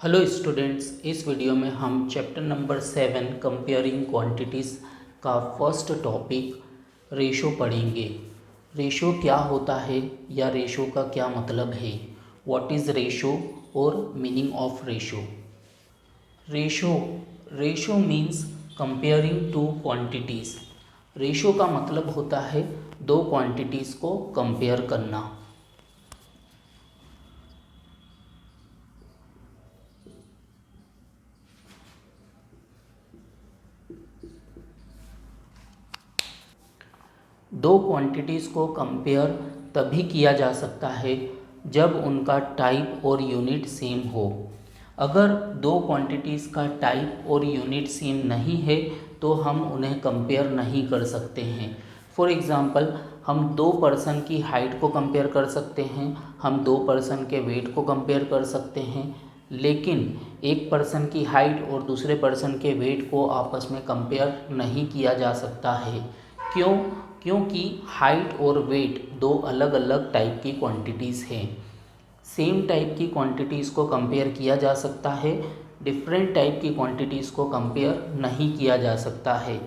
Hello students, इस video में हम चैप्टर नंबर 7 कंपेयरिंग क्वांटिटीज़ का फर्स्ट टॉपिक रेशो पढ़ेंगे। रेशो क्या होता है या रेशो का क्या मतलब है, व्हाट इज़ रेशो और meaning of ratio. Ratio ratio means comparing two quantities. Ratio का मतलब होता है दो क्वांटिटीज़ को कंपेयर करना। दो क्वांटिटीज़ को कंपेयर तभी किया जा सकता है जब उनका टाइप और यूनिट सेम हो। अगर दो क्वांटिटीज़ का टाइप और यूनिट सेम नहीं है तो हम उन्हें कंपेयर नहीं कर सकते हैं। फॉर एग्ज़ाम्पल, हम दो पर्सन की हाइट को कंपेयर कर सकते हैं, हम दो पर्सन के वेट को कंपेयर कर सकते हैं, लेकिन एक पर्सन की हाइट और दूसरे पर्सन के वेट को आपस में कंपेयर नहीं किया जा सकता है। क्यों? क्योंकि हाइट और वेट दो अलग अलग टाइप की क्वांटिटीज़ हैं। सेम टाइप की क्वांटिटीज़ को कंपेयर किया जा सकता है, डिफरेंट टाइप की क्वांटिटीज़ को कंपेयर नहीं किया जा सकता है।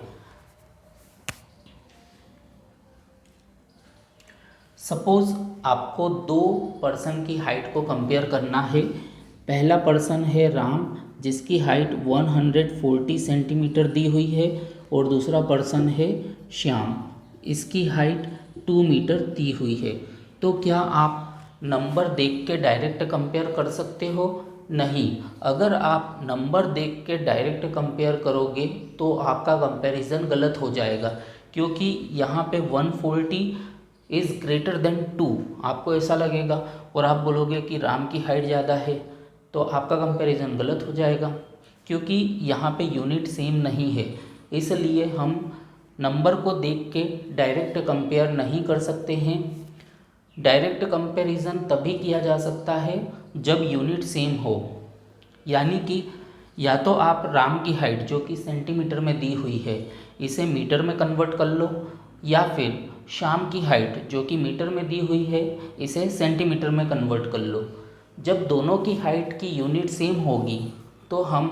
सपोज़ आपको दो पर्सन की हाइट को कंपेयर करना है। पहला पर्सन है राम, जिसकी हाइट 140 सेंटीमीटर दी हुई है, और दूसरा पर्सन है श्याम, इसकी हाइट 2 मीटर दी हुई है। तो क्या आप नंबर देख के डायरेक्ट कंपेयर कर सकते हो? नहीं। अगर आप नंबर देख के डायरेक्ट कंपेयर करोगे तो आपका कंपैरिजन गलत हो जाएगा, क्योंकि यहाँ पे 140 इज़ ग्रेटर देन 2 आपको ऐसा लगेगा और आप बोलोगे कि राम की हाइट ज़्यादा है, तो आपका कंपैरिजन गलत हो जाएगा, क्योंकि यहाँ पे यूनिट सेम नहीं है। इसलिए हम नंबर को देख के डायरेक्ट कंपेयर नहीं कर सकते हैं। डायरेक्ट कंपैरिजन तभी किया जा सकता है जब यूनिट सेम हो, यानी कि या तो आप राम की हाइट जो कि सेंटीमीटर में दी हुई है इसे मीटर में कन्वर्ट कर लो, या फिर श्याम की हाइट जो कि मीटर में दी हुई है इसे सेंटीमीटर में कन्वर्ट कर लो। जब दोनों की हाइट की यूनिट सेम होगी तो हम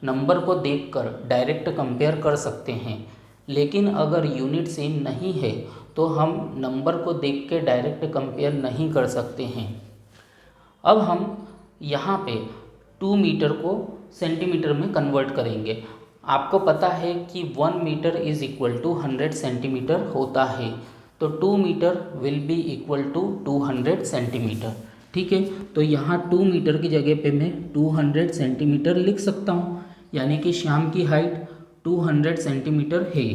नंबर को देखकर डायरेक्ट कंपेयर कर सकते हैं, लेकिन अगर यूनिट सेम नहीं है तो हम नंबर को देख के डायरेक्ट कंपेयर नहीं कर सकते हैं। अब हम यहाँ पे 2 मीटर को सेंटीमीटर में कन्वर्ट करेंगे। आपको पता है कि 1 metre is equal to 100 centimetre होता है, तो 2 metre will be equal to 200 centimetre. ठीक है, तो यहाँ 2 मीटर की जगह पे मैं 200 सेंटीमीटर लिख सकता हूँ, यानी कि श्याम की हाइट 200 सेंटीमीटर है।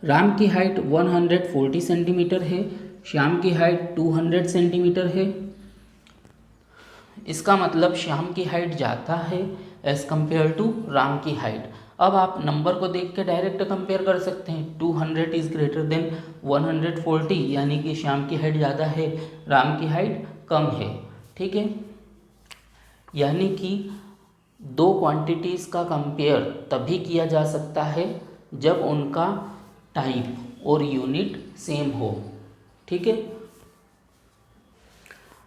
राम की हाइट 140 सेंटीमीटर है, श्याम की हाइट 200 सेंटीमीटर है। इसका मतलब श्याम की हाइट ज़्यादा है एज़ कम्पेयर टू राम की हाइट। अब आप नंबर को देख के डायरेक्ट कंपेयर कर सकते हैं। 200 इज़ ग्रेटर देन 140, यानी कि श्याम की हाइट ज़्यादा है, राम की हाइट कम है। ठीक है, यानी कि दो क्वांटिटीज़ का कंपेयर तभी किया जा सकता है जब उनका टाइप और यूनिट सेम हो। ठीक है,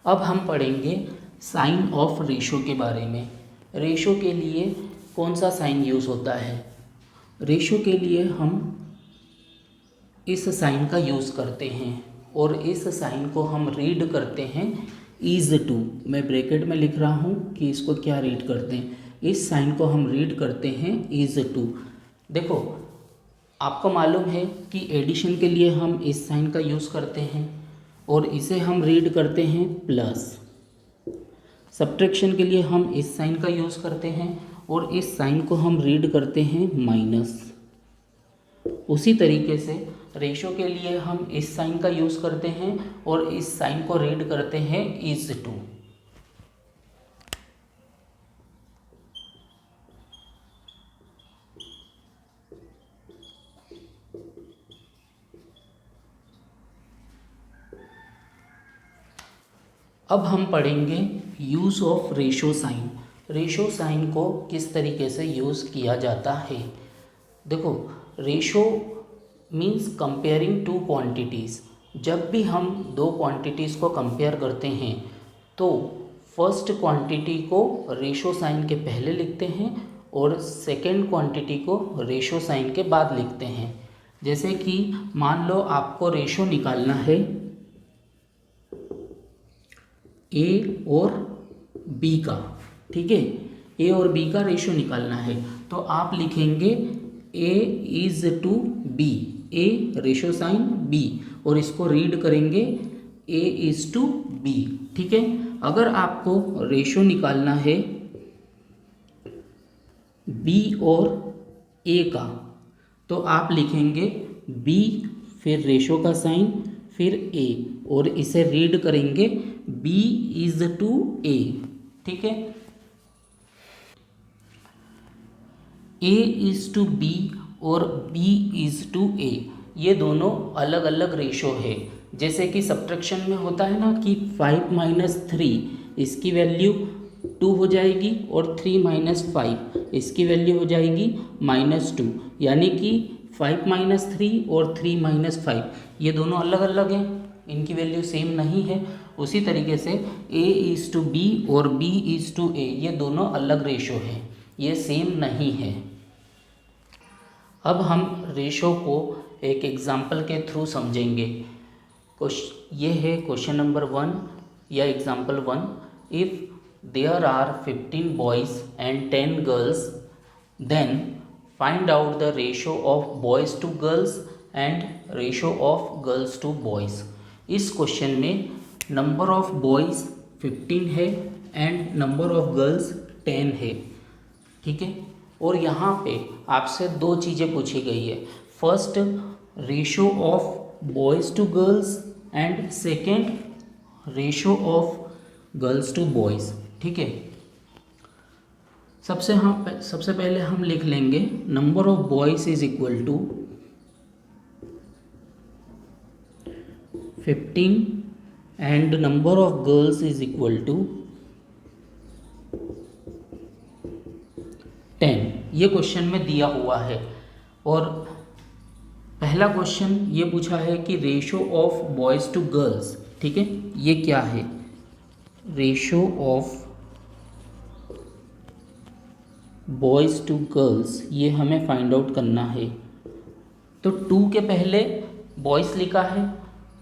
अब हम पढ़ेंगे साइन ऑफ रेशो के बारे में। रेशो के लिए कौन सा साइन यूज़ होता है? रेशो के लिए हम इस साइन का यूज़ करते हैं, और इस साइन को हम रीड करते हैं इज़ टू। मैं ब्रैकेट में लिख रहा हूँ कि इसको क्या रीड करते हैं। इस साइन को हम रीड करते हैं इज़ टू। देखो, आपको मालूम है कि एडिशन के लिए हम इस साइन का यूज़ करते हैं और इसे हम रीड करते हैं प्लस। सब्ट्रैक्शन के लिए हम इस साइन का यूज़ करते हैं और इस साइन को हम रीड करते हैं माइनस। उसी तरीके से रेशो के लिए हम इस साइन का यूज़ करते हैं और इस साइन को रीड करते हैं इज टू। अब हम पढ़ेंगे use of ratio sign. Ratio sign को किस तरीके से यूज़ किया जाता है। देखो, ratio means comparing two quantities. जब भी हम दो क्वांटिटीज़ को कंपेयर करते हैं तो फर्स्ट क्वांटिटी को रेशो साइन के पहले लिखते हैं और सेकंड क्वांटिटी को रेशो साइन के बाद लिखते हैं। जैसे कि मान लो आपको रेशो निकालना है ए और बी का, ठीक है, ए और बी का रेशो निकालना है तो आप लिखेंगे A is to B, A ratio sign B, और इसको रीड करेंगे ए इज़ टू बी, ठीक है। अगर आपको रेशो निकालना है बी और ए का तो आप लिखेंगे बी फिर रेशो का साइन फिर ए और इसे रीड करेंगे बी इज़ टू ए, ठीक है। ए इज़ टू बी और बी इज़ टू ए, ये दोनों अलग अलग रेशो है। जैसे कि सब्ट्रैक्शन में होता है ना कि 5 माइनस 3 इसकी वैल्यू 2 हो जाएगी और 3 माइनस 5 इसकी वैल्यू हो जाएगी -2, यानी कि 5 माइनस 3 और 3 माइनस 5 ये दोनों अलग अलग हैं, इनकी वैल्यू सेम नहीं है। उसी तरीके से a इज़ टू बी और b इज़ टू a ये दोनों अलग रेशो हैं, ये सेम नहीं है। अब हम रेशो को एक एग्जाम्पल के थ्रू समझेंगे। ये है क्वेश्चन नंबर 1 या example 1। If there are 15 boys and 10 girls then find out the ratio of boys to girls and ratio of girls to boys. इस क्वेश्चन में नंबर ऑफ बॉयज़ 15 है एंड नंबर ऑफ गर्ल्स 10 है, ठीक है। और यहाँ पे आपसे दो चीज़ें पूछी गई है, first ratio of boys to girls and second ratio of girls to boys, ठीक है। सबसे पहले हम लिख लेंगे number of boys is equal to 15 and number of girls is equal to 10। ये क्वेश्चन में दिया हुआ है और पहला क्वेश्चन ये पूछा है कि ratio of boys to girls, ठीक है। ये क्या है, ratio of boys to girls, ये हमें फाइंड आउट करना है। तो 2 के पहले बॉयज़ लिखा है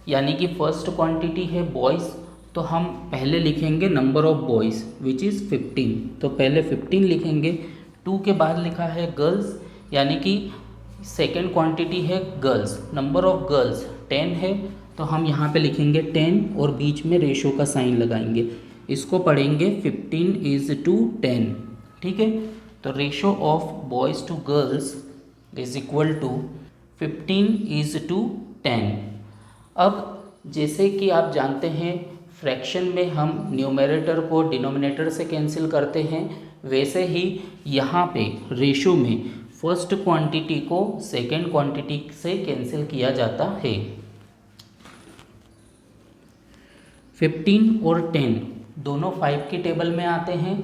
यानी कि फर्स्ट क्वांटिटी है बॉयज़, तो हम पहले लिखेंगे number of boys which is 15, तो पहले 15 लिखेंगे। 2 के बाद लिखा है गर्ल्स यानी कि सेकेंड क्वांटिटी है गर्ल्स, नंबर ऑफ गर्ल्स 10 है, तो हम यहाँ पे लिखेंगे 10 और बीच में रेशो का साइन लगाएंगे, इसको पढ़ेंगे 15 इज़ टू 10, ठीक है। तो ratio of boys to girls is equal to 15 is to 10। अब जैसे कि आप जानते हैं फ्रैक्शन में हम न्यूमरेटर को डिनोमिनेटर से कैंसिल करते हैं, वैसे ही यहाँ पे रेशो में फर्स्ट क्वांटिटी को सेकेंड क्वांटिटी से कैंसिल किया जाता है। 15 और 10 दोनों 5 की टेबल में आते हैं,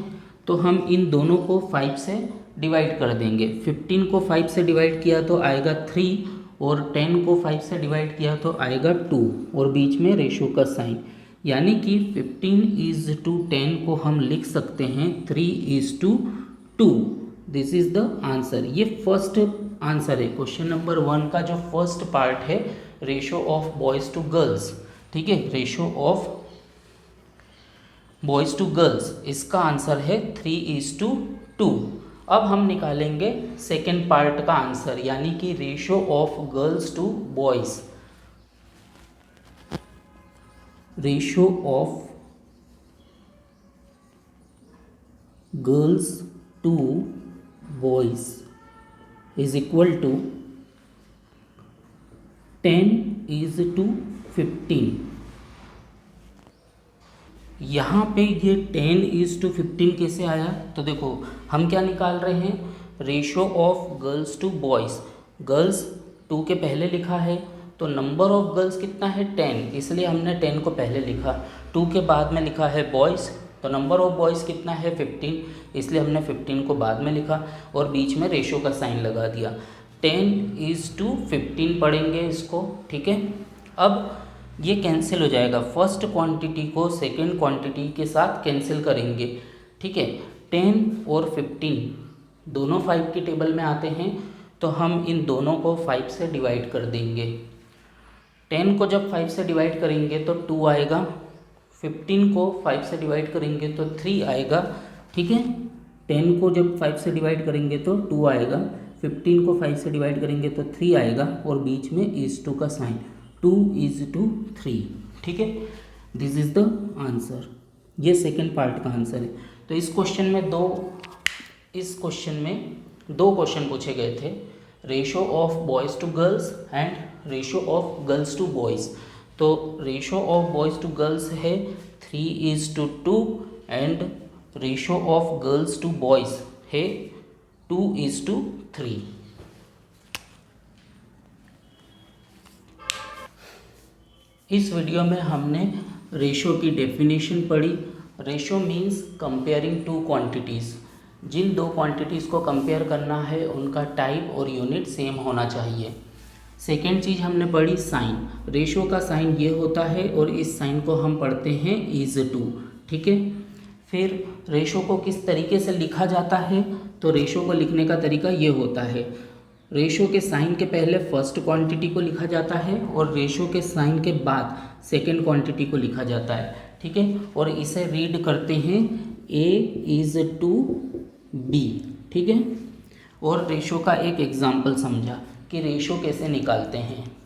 तो हम इन दोनों को 5 से डिवाइड कर देंगे। 15 को 5 से डिवाइड किया तो आएगा 3 और 10 को 5 से डिवाइड किया तो आएगा 2 और बीच में रेशो का साइन, यानी कि 15 इज़ टू 10 को हम लिख सकते हैं 3 is to 2। This is the answer. ये फर्स्ट आंसर है क्वेश्चन नंबर 1 का जो फर्स्ट पार्ट है ratio of boys to girls, ठीक है, ratio of boys to girls, इसका आंसर है 3 इज़ टू 2। अब हम निकालेंगे सेकेंड पार्ट का आंसर यानी कि ratio of girls to boys. Ratio of girls to boys is equal to 10 is to 15। यहाँ पे ये 10 इज़ टू 15 कैसे आया, तो देखो हम क्या निकाल रहे हैं, ratio of girls to boys. Girls 2 के पहले लिखा है तो नंबर ऑफ गर्ल्स कितना है 10, इसलिए हमने 10 को पहले लिखा। 2 के बाद में लिखा है बॉयज़ तो नंबर ऑफ बॉयज़ कितना है 15, इसलिए हमने 15 को बाद में लिखा और बीच में रेशो का साइन लगा दिया। 10 इज़ टू 15 पढ़ेंगे इसको, ठीक है। अब ये कैंसिल हो जाएगा, फर्स्ट क्वांटिटी को सेकंड क्वांटिटी के साथ कैंसिल करेंगे, ठीक है। 10 और 15 दोनों 5 की टेबल में आते हैं, तो हम इन दोनों को 5 से डिवाइड कर देंगे। 10 को जब 5 से डिवाइड करेंगे तो 2 आएगा, 15 को 5 से डिवाइड करेंगे तो 3 आएगा, ठीक है। 10 को जब 5 से डिवाइड करेंगे तो 2 आएगा, 15 को 5 से डिवाइड करेंगे तो 3 आएगा, और बीच में is2 का साइन, 2:3, ठीक है। This is the answer. ये सेकेंड पार्ट का आंसर है। तो इस क्वेश्चन में दो क्वेश्चन पूछे गए थे, ratio of boys to girls and ratio of girls to boys. तो ratio of boys to girls है 3:2 and ratio of girls to boys है 2:3। इस वीडियो में हमने रेशो की डेफिनेशन पढ़ी। Ratio means comparing two quantities. जिन दो क्वांटिटीज़ को कंपेयर करना है उनका टाइप और यूनिट सेम होना चाहिए। सेकेंड चीज़ हमने पढ़ी साइन। रेशो का साइन ये होता है और इस साइन को हम पढ़ते हैं is2, ठीक है। फिर रेशो को किस तरीके से लिखा जाता है, तो रेशो को लिखने का तरीका ये होता है, रेशो के साइन के पहले फर्स्ट क्वांटिटी को लिखा जाता है और रेशो के साइन के बाद सेकेंड क्वांटिटी को लिखा जाता है, ठीक है। और इसे रीड करते हैं A:2B, ठीक है। और रेशो का एक एग्जाम्पल समझा कि रेशो कैसे निकालते हैं।